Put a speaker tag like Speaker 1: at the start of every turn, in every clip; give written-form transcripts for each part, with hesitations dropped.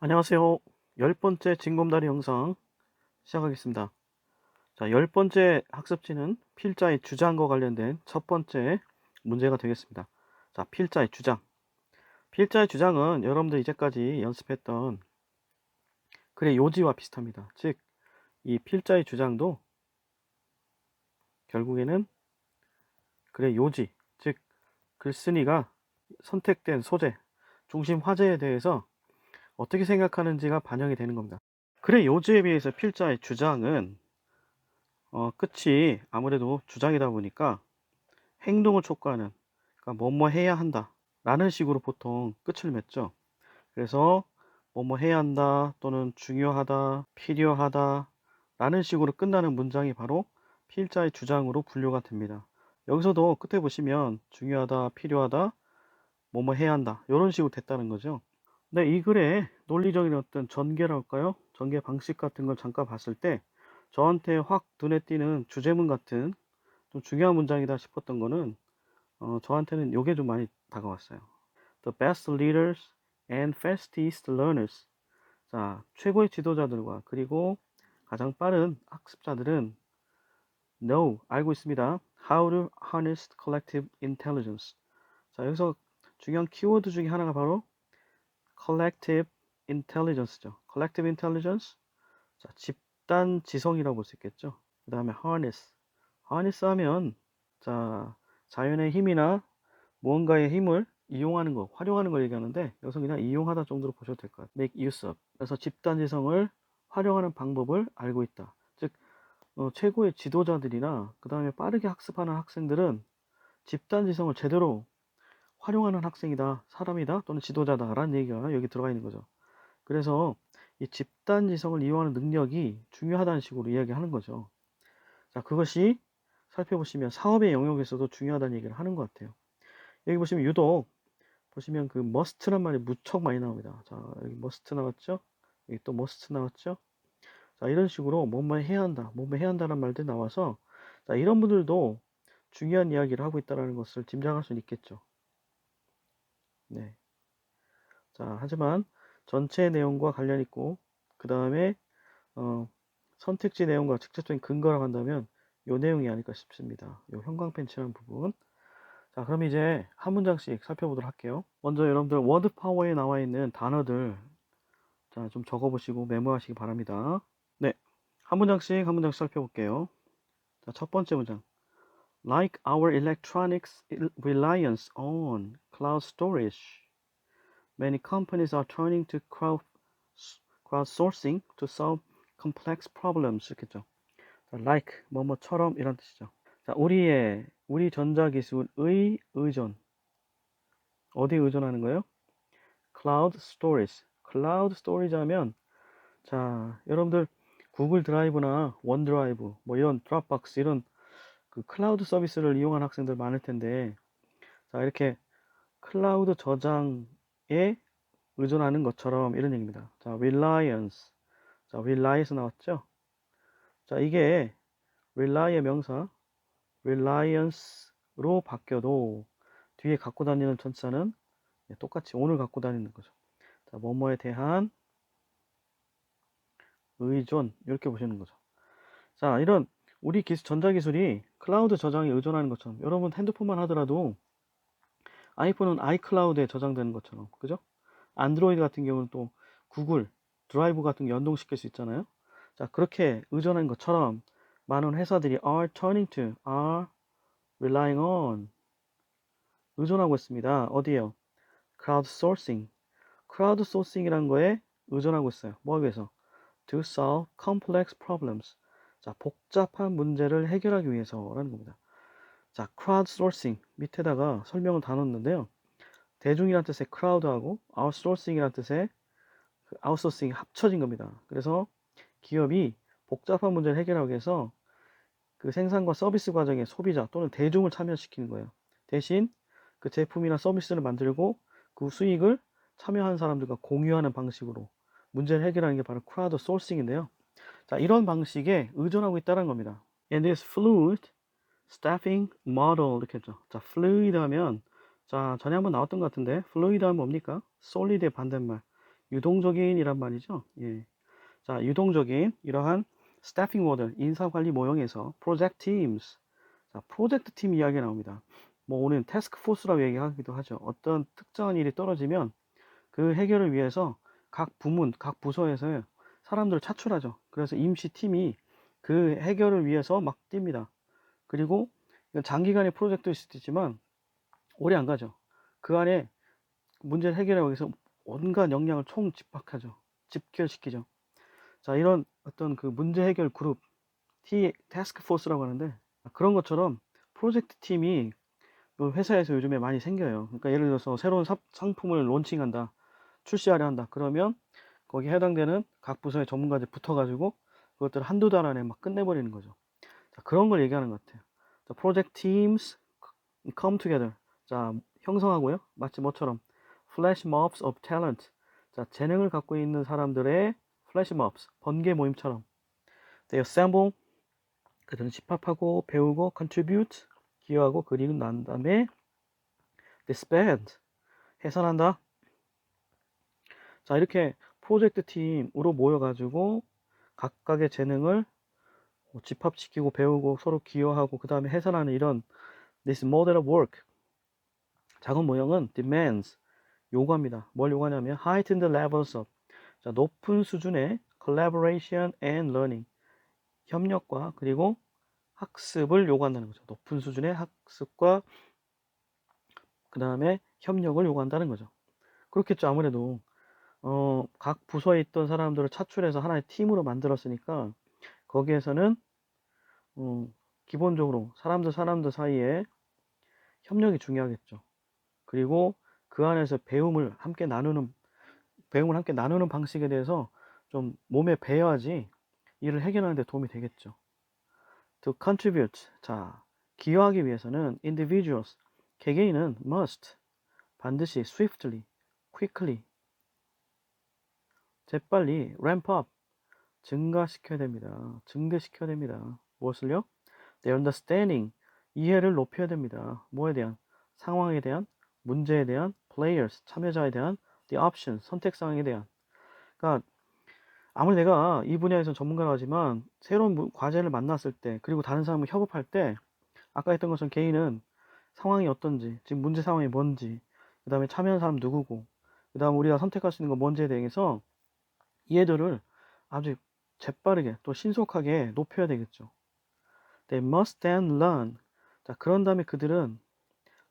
Speaker 1: 안녕하세요. 10번째 징검다리 영상 시작하겠습니다. 자, 10번째 학습지는 필자의 주장과 관련된 첫 번째 문제가 되겠습니다. 자, 필자의 주장. 필자의 주장은 여러분들 이제까지 연습했던 글의 요지와 비슷합니다. 즉, 이 필자의 주장도 결국에는 글의 요지, 즉, 글쓴이가 선택된 소재, 중심 화제에 대해서 어떻게 생각하는지가 반영이 되는 겁니다. 글의 요지에 비해서 필자의 주장은 끝이 아무래도 주장이다 보니까 행동을 촉구하는, 그러니까 뭐뭐 해야 한다 라는 식으로 보통 끝을 맺죠. 그래서 뭐뭐 해야 한다 또는 중요하다, 필요하다 라는 식으로 끝나는 문장이 바로 필자의 주장으로 분류가 됩니다. 여기서도 끝에 보시면 중요하다, 필요하다, 뭐뭐 해야 한다 이런 식으로 됐다는 거죠. 근데 이 글의 논리적인 어떤 전개랄까요? 전개 방식 같은 걸 잠깐 봤을 때 저한테 확 눈에 띄는 주제문 같은 좀 중요한 문장이다 싶었던 거는 저한테는 요게 좀 많이 다가왔어요. The best leaders and fastest learners. 자, 최고의 지도자들과 그리고 가장 빠른 학습자들은 know, 알고 있습니다. How to harness collective intelligence. 자, 여기서 중요한 키워드 중에 하나가 바로 collective intelligence죠. collective intelligence. 자, 집단 지성이라고 볼 수 있겠죠. 그 다음에 harness. harness 하면 자, 자연의 힘이나 무언가의 힘을 이용하는 거, 활용하는 걸 얘기하는데 여기서 그냥 이용하다 정도로 보셔도 될 것 같아요. make use of. 그래서 집단 지성을 활용하는 방법을 알고 있다. 즉, 최고의 지도자들이나 그 다음에 빠르게 학습하는 학생들은 집단 지성을 제대로 활용하는 학생이다, 사람이다, 또는 지도자다라는 얘기가 여기 들어가 있는 거죠. 그래서 이 집단 지성을 이용하는 능력이 중요하다는 식으로 이야기하는 거죠. 자, 그것이 살펴보시면 사업의 영역에서도 중요하다는 얘기를 하는 것 같아요. 여기 보시면 유독 보시면 그 must란 말이 무척 많이 나옵니다. 자, 여기 must 나왔죠? 여기 또 must 나왔죠? 자, 이런 식으로 뭐뭐 해야 한다, 뭐뭐 해야 한다는 말들 나와서 자, 이런 분들도 중요한 이야기를 하고 있다는 것을 짐작할 수는 있겠죠. 네. 자, 하지만 전체 내용과 관련 있고 그 다음에 선택지 내용과 직접적인 근거라고 한다면 이 내용이 아닐까 싶습니다. 이 형광펜치라는 부분. 자, 그럼 이제 한 문장씩 살펴보도록 할게요. 먼저 여러분들 워드 파워에 나와 있는 단어들 자, 좀 적어보시고 메모하시기 바랍니다. 네, 한 문장씩 살펴볼게요. 자, 첫 번째 문장. Like our electronics reliance on cloud storage, many companies are turning to crowdsourcing to solve complex problems. 이렇게죠. 자, like 뭐뭐처럼 이런 뜻이죠. 자, 우리 전자기술의 의존. 어디에 의존하는 거예요? Cloud storage. Cloud storage 하면 자, 여러분들 구글 드라이브나 원드라이브 뭐 이런 드랍박스 이런 그 클라우드 서비스를 이용한 학생들 많을 텐데 자, 이렇게 클라우드 저장에 의존하는 것처럼 이런 얘기입니다. 자, reliance. 자, reliance 나왔죠? 자, 이게 really의 명사 reliance로 바뀌어도 뒤에 갖고 다니는 전치사는 똑같이 오늘 갖고 다니는 거죠. 자, 뭐뭐에 대한 의존 이렇게 보시는 거죠. 자, 이런 우리 전자기술이 클라우드 저장에 의존하는 것처럼 여러분 핸드폰만 하더라도 아이폰은 아이클라우드에 저장되는 것처럼 그죠? 안드로이드 같은 경우는 또 구글 드라이브 같은 거 연동시킬 수 있잖아요. 자, 그렇게 의존하는 것처럼 많은 회사들이 are relying on 의존하고 있습니다. 어디에요? crowdsourcing. crowdsourcing이라는 거에 의존하고 있어요. 뭐 하기 위해서? to solve complex problems. 자, 복잡한 문제를 해결하기 위해서라는 겁니다. 자, crowdsourcing 밑에다가 설명을 다 넣었는데요. 대중이란 뜻의 crowd하고 outsourcing이란 뜻의 outsourcing이 합쳐진 겁니다. 그래서 기업이 복잡한 문제를 해결하기 위해서 그 생산과 서비스 과정에 소비자 또는 대중을 참여시키는 거예요. 대신 그 제품이나 서비스를 만들고 그 수익을 참여한 사람들과 공유하는 방식으로 문제를 해결하는 게 바로 크라우드 소싱인데요. 자, 이런 방식에 의존하고 있다는 겁니다. And this fluid staffing model 이렇게 했죠. 자, fluid 하면 자, 전에 한번 나왔던 것 같은데 fluid 하면 뭡니까? solid의 반대말 유동적인이란 말이죠. 예. 자, 유동적인 이러한 스태핑 모델, 인사관리 모형에서 프로젝트 팀스. 자, 프로젝트 팀 이야기가 나옵니다. 뭐 오늘 태스크 포스라고 얘기하기도 하죠. 어떤 특정한 일이 떨어지면 그 해결을 위해서 각 부문, 각 부서에서 사람들을 차출하죠. 그래서 임시 팀이 그 해결을 위해서 막 뜁니다. 그리고 장기간의 프로젝트일 수도 있지만 오래 안 가죠. 그 안에 문제를 해결하기 위해서 온갖 역량을 총집합하죠. 집결시키죠. 자, 이런 어떤 그 문제 해결 그룹, 태스크 포스라고 하는데 그런 것처럼 프로젝트 팀이 회사에서 요즘에 많이 생겨요. 그러니까 예를 들어서 새로운 상품을 론칭한다, 출시하려 한다. 그러면 거기에 해당되는 각 부서의 전문가들 붙어가지고 그것들을 한두 달 안에 막 끝내버리는 거죠. 자, 그런 걸 얘기하는 것 같아요. 자, project teams come together. 자, 형성하고요. 마치 뭐처럼 flash mobs of talent. 자, 재능을 갖고 있는 사람들의 flash mobs, 번개 모임처럼 they assemble, 그들은 집합하고 배우고 contribute, 기여하고 그리고 난 다음에 disband, 해산한다. 자, 이렇게 프로젝트 팀으로 모여가지고 각각의 재능을 집합시키고 배우고 서로 기여하고 그 다음에 해산하는 이런 this model of work, 작은 모형은 demands, 요구합니다. 뭘 요구하냐면 heightened levels of, 자, 높은 수준의 collaboration and learning, 협력과 그리고 학습을 요구한다는 거죠. 높은 수준의 학습과 그 다음에 협력을 요구한다는 거죠. 그렇겠죠. 아무래도 각 부서에 있던 사람들을 차출해서 하나의 팀으로 만들었으니까 거기에서는 기본적으로 사람들 사이에 협력이 중요하겠죠. 그리고 그 안에서 배움을 함께 나누는 방식에 대해서 좀 몸에 배어야지 일을 해결하는 데 도움이 되겠죠. To contribute, 자, 기여하기 위해서는 individuals, 개개인은 must, 반드시 swiftly, quickly, 재빨리 ramp up, 증가시켜야 됩니다. 증대시켜야 됩니다. 무엇을요? Their understanding, 이해를 높여야 됩니다. 뭐에 대한? 상황에 대한, 문제에 대한, players, 참여자에 대한, the options, 선택사항에 대한. 그러니까 아무리 내가 이 분야에서 전문가라 하지만 새로운 과제를 만났을 때 그리고 다른 사람과 협업할 때 아까 했던 것처럼 개인은 상황이 어떤지, 지금 문제 상황이 뭔지, 그 다음에 참여하는 사람 누구고, 그 다음 우리가 선택할 수 있는 건 뭔지에 대해서 이해도를 아주 재빠르게 또 신속하게 높여야 되겠죠. They must then learn. 자, 그런 다음에 그들은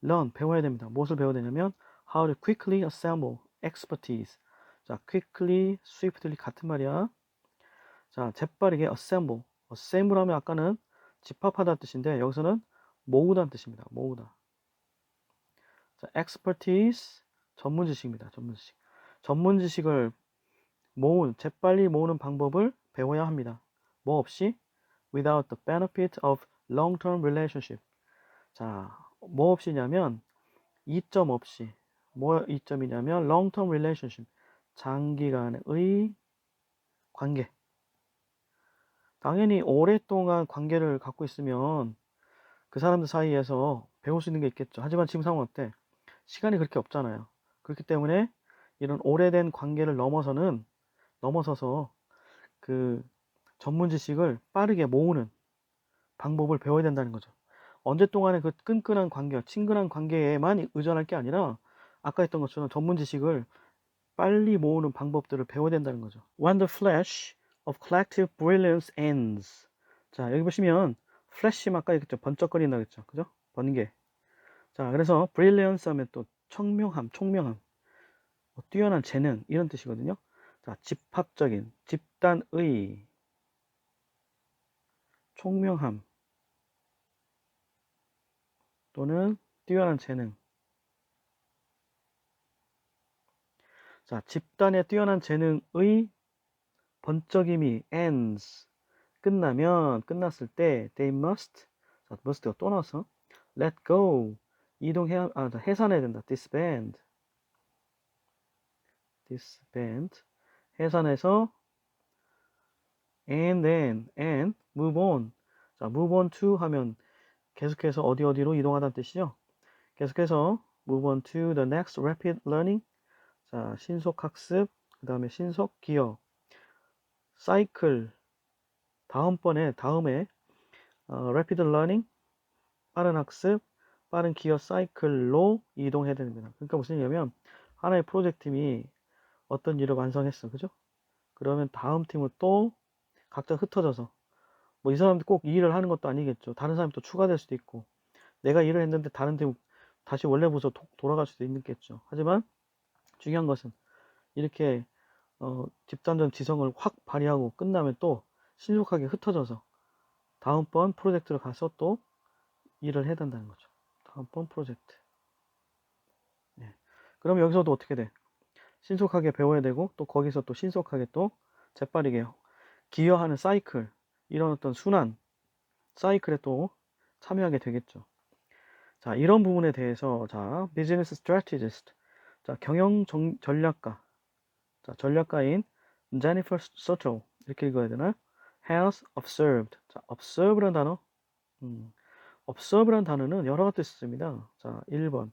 Speaker 1: learn, 배워야 됩니다. 무엇을 배워야 되냐면 how to quickly assemble expertise. 자, quickly, swiftly 같은 말이야. 자, 재빠르게 assemble. assemble 하면 아까는 집합하다는 뜻인데 여기서는 모으다는 뜻입니다. 모으다. 자, expertise, 전문 지식입니다. 전문 지식. 전문 지식을 재빨리 모으는 방법을 배워야 합니다. 뭐 없이? Without the benefit of long-term relationship. 자, 뭐 없이냐면 이점 없이. 뭐 이점이냐면 long-term relationship. 장기간의 관계. 당연히 오랫동안 관계를 갖고 있으면 그 사람들 사이에서 배울 수 있는 게 있겠죠. 하지만 지금 상황 어때? 시간이 그렇게 없잖아요. 그렇기 때문에 이런 오래된 관계를 넘어서서 그 전문 지식을 빠르게 모으는 방법을 배워야 된다는 거죠. 언제 동안에 그 끈끈한 관계, 친근한 관계에만 의존할 게 아니라 아까 했던 것처럼 전문 지식을 빨리 모으는 방법들을 배워야 된다는 거죠. When the flash of collective brilliance ends. 자, 여기 보시면 플래시 아까 얘기했죠. 번쩍거린다 그랬죠. 그죠? 번개. 자, 그래서 brilliance 하면 또 총명함, 뛰어난 재능 이런 뜻이거든요. 자, 집합적인, 집단의 총명함 또는 뛰어난 재능. 자, 집단의 뛰어난 재능의 번쩍임이 ends, 끝났을 때 they must, 자, must가 또 나와서 let go, 해산해야 된다. disband, 해산해서 and move on. 자, move on to 하면 계속해서 어디로 이동하다는 뜻이죠. 계속해서 move on to the next rapid learning. 자, 신속 학습, 그 그 다음에 신속, 기여, 사이클, 다음에 rapid learning, 빠른 학습, 빠른 기여 사이클로 이동해야 됩니다. 그러니까 무슨 얘기냐면 하나의 프로젝트 팀이 어떤 일을 완성했어. 그죠? 그러면 다음 팀은 또 각자 흩어져서 뭐 이 사람도 꼭 이 일을 하는 것도 아니겠죠. 다른 사람이 또 추가될 수도 있고 내가 일을 했는데 다른 팀 다시 원래 부서 돌아갈 수도 있겠죠. 하지만 중요한 것은 이렇게 집단적 지성을 확 발휘하고 끝나면 또 신속하게 흩어져서 다음번 프로젝트를 가서 또 일을 해야 된다는 거죠. 다음번 프로젝트. 네. 그럼 여기서도 어떻게 돼? 신속하게 배워야 되고 또 거기서 또 신속하게 또 재빠르게 기여하는 사이클, 이런 어떤 순환 사이클에 또 참여하게 되겠죠. 자, 이런 부분에 대해서 자, 비즈니스 스트래티지스트, 자, 전략가, 자, 전략가인 제니퍼 서틀, 이렇게 읽어야 되나? has observed. 자, observe라는 단어. observe라는 단어는 여러 가지 뜻이 있습니다. 자, 1번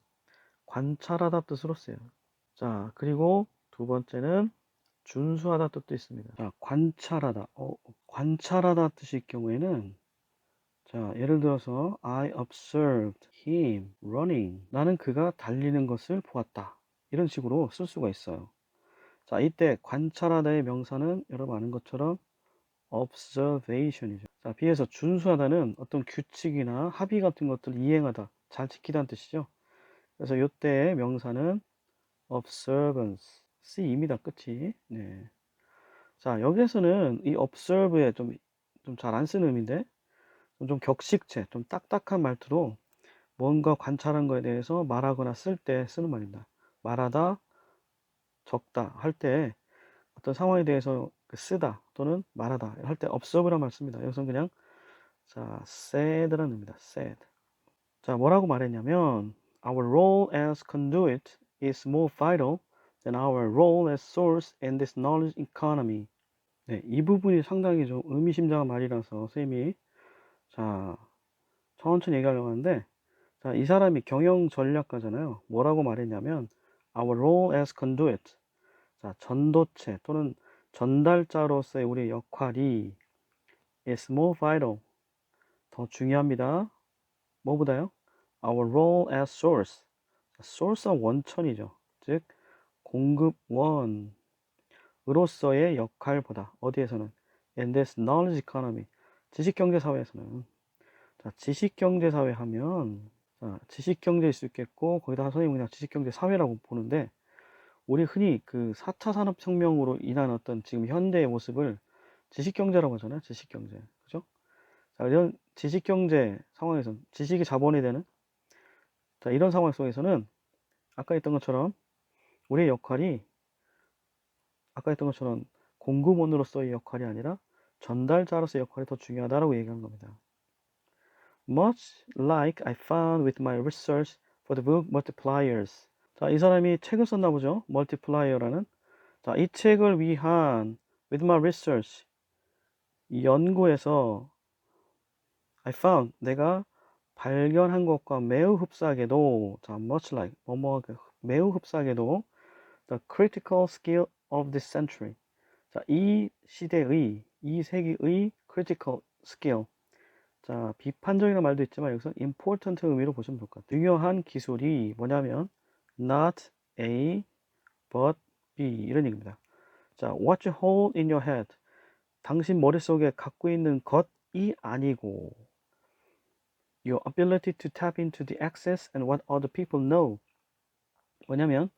Speaker 1: 관찰하다 뜻으로 쓰여요. 자, 그리고 두 번째는 준수하다 뜻도 있습니다. 자, 관찰하다. 관찰하다 뜻일 경우에는 자, 예를 들어서 I observed him running. 나는 그가 달리는 것을 보았다. 이런 식으로 쓸 수가 있어요. 자, 이때 관찰하다의 명사는 여러분 아는 것처럼 observation이죠. 자, 비해서 준수하다는 어떤 규칙이나 합의 같은 것들을 이행하다, 잘 지키다는 뜻이죠. 그래서 이때의 명사는 observance, C입니다. 끝이. 네. 자, 여기에서는 이 observe에 좀 잘 안 쓰는 의미인데, 좀 격식체, 좀 딱딱한 말투로 뭔가 관찰한 거에 대해서 말하거나 쓸 때 쓰는 말입니다. 말하다, 적다 할 때 어떤 상황에 대해서 쓰다 또는 말하다 할 때 observe란 말 씁니다. 여기서는 그냥 자, said라는 의미입니다. said. 자, 뭐라고 말했냐면 Our role as conduit is more vital than our role as source in this knowledge economy. 네, 이 부분이 상당히 좀 의미심장한 말이라서 쌤이 자, 천천히 얘기하려고 하는데 자, 이 사람이 경영 전략가잖아요. 뭐라고 말했냐면 Our role as conduit. 자, 전도체 또는 전달자로서의 우리의 역할이 is more vital. 더 중요합니다. 뭐보다요? Our role as source. source는 원천이죠. 즉 공급원으로서의 역할보다 어디에서는 in this knowledge economy. 지식경제 사회에서는 자, 지식경제 사회 하면 자, 지식경제일 수 있겠고 거기다 선생님이 그냥 지식경제 사회라고 보는데 우리 흔히 그 4차 산업혁명으로 인한 어떤 지금 현대의 모습을 지식경제라고 하잖아요. 지식경제. 그죠? 자, 이런 지식경제 상황에서 지식이 자본이 되는 자, 이런 상황 속에서는 아까 했던 것처럼 우리의 역할이 아까 했던 것처럼 공급원으로서의 역할이 아니라 전달자로서의 역할이 더 중요하다라고 얘기한 겁니다. Much like I found with my research for the book Multipliers. 자, 이 사람이 책을 썼나 보죠. Multiplier라는. 자, 이 책을 위한 with my research. 이 연구에서 I found 내가 발견한 것과 매우 흡사하게도 자, much like 매우 흡사하게도 the critical skill of this century. 자, 이 시대의 이 세기의 critical skill. 자, 비판적이라는 말도 있지만 여기서 important 의미로 보시면 좋을 것 같아요. 중요한 기술이 뭐냐면 not A but B 이런 얘기입니다. 자, what you hold in your head. 당신 머릿속에 갖고 있는 것이 아니고 your ability to tap into the access and what other people know. 뭐냐면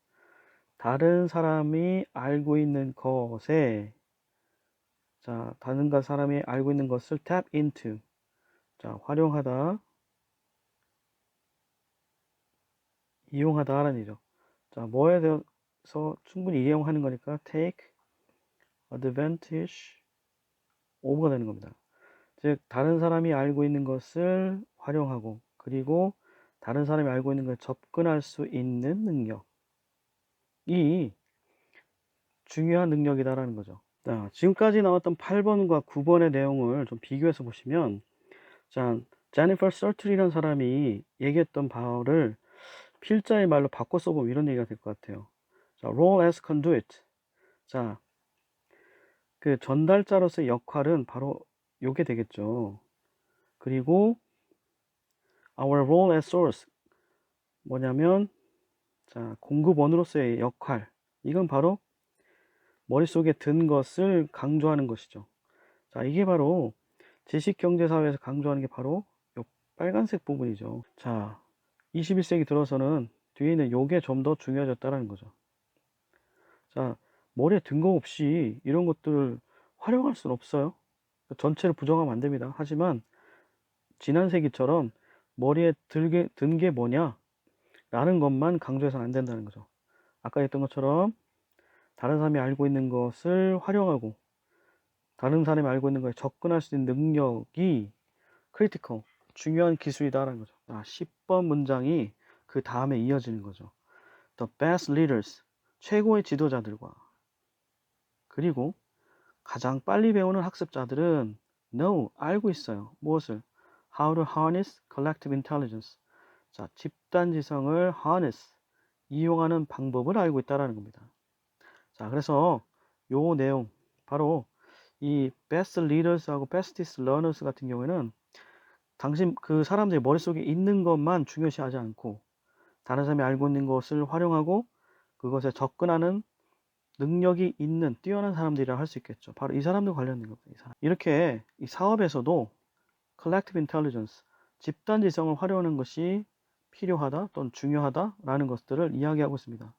Speaker 1: 다른 사람이 알고 있는 것에 자, 다른 사람이 알고 있는 것을 tap into. 자, 활용하다, 이용하다라는 얘기죠. 자, 뭐에 대해서 충분히 이용하는 거니까 take advantage of가 되는 겁니다. 즉, 다른 사람이 알고 있는 것을 활용하고 그리고 다른 사람이 알고 있는 걸 접근할 수 있는 능력이 중요한 능력이다라는 거죠. 자, 지금까지 나왔던 8번과 9번의 내용을 좀 비교해서 보시면 자, 제니퍼 서틀이라는 사람이 얘기했던 바를 필자의 말로 바꿔 써보면 이런 얘기가 될 것 같아요. 자, role as conduit. 자, 그 전달자로서의 역할은 바로 요게 되겠죠. 그리고 our role as source 뭐냐면 자, 공급원으로서의 역할. 이건 바로 머릿속에 든 것을 강조하는 것이죠. 자, 이게 바로 지식경제사회에서 강조하는 게 바로 요 빨간색 부분이죠. 자, 21세기 들어서는 뒤에 있는 요게 좀 더 중요해졌다는 거죠. 자, 머리에 든 거 없이 이런 것들을 활용할 수는 없어요. 전체를 부정하면 안 됩니다. 하지만 지난 세기처럼 머리에 든 게 뭐냐? 라는 것만 강조해서는 안 된다는 거죠. 아까 했던 것처럼 다른 사람이 알고 있는 것을 활용하고 다른 사람이 알고 있는 거에 접근할 수 있는 능력이 크리티컬, 중요한 기술이다라는 거죠. 10번 문장이 그 다음에 이어지는 거죠. The best leaders, 최고의 지도자들과 그리고 가장 빨리 배우는 학습자들은 know, 알고 있어요. 무엇을? How to harness collective intelligence. 자, 집단지성을 harness, 이용하는 방법을 알고 있다라는 겁니다. 자, 그래서 요 내용, 바로 이 best leaders하고 bestest learners 같은 경우에는 당신 그 사람들의 머릿속에 있는 것만 중요시하지 않고 다른 사람이 알고 있는 것을 활용하고 그것에 접근하는 능력이 있는 뛰어난 사람들이라 할 수 있겠죠. 바로 이 사람들 관련된 겁니다. 이 사람. 이렇게 이 사업에서도 collective intelligence, 집단 지성을 활용하는 것이 필요하다 또는 중요하다라는 것들을 이야기하고 있습니다.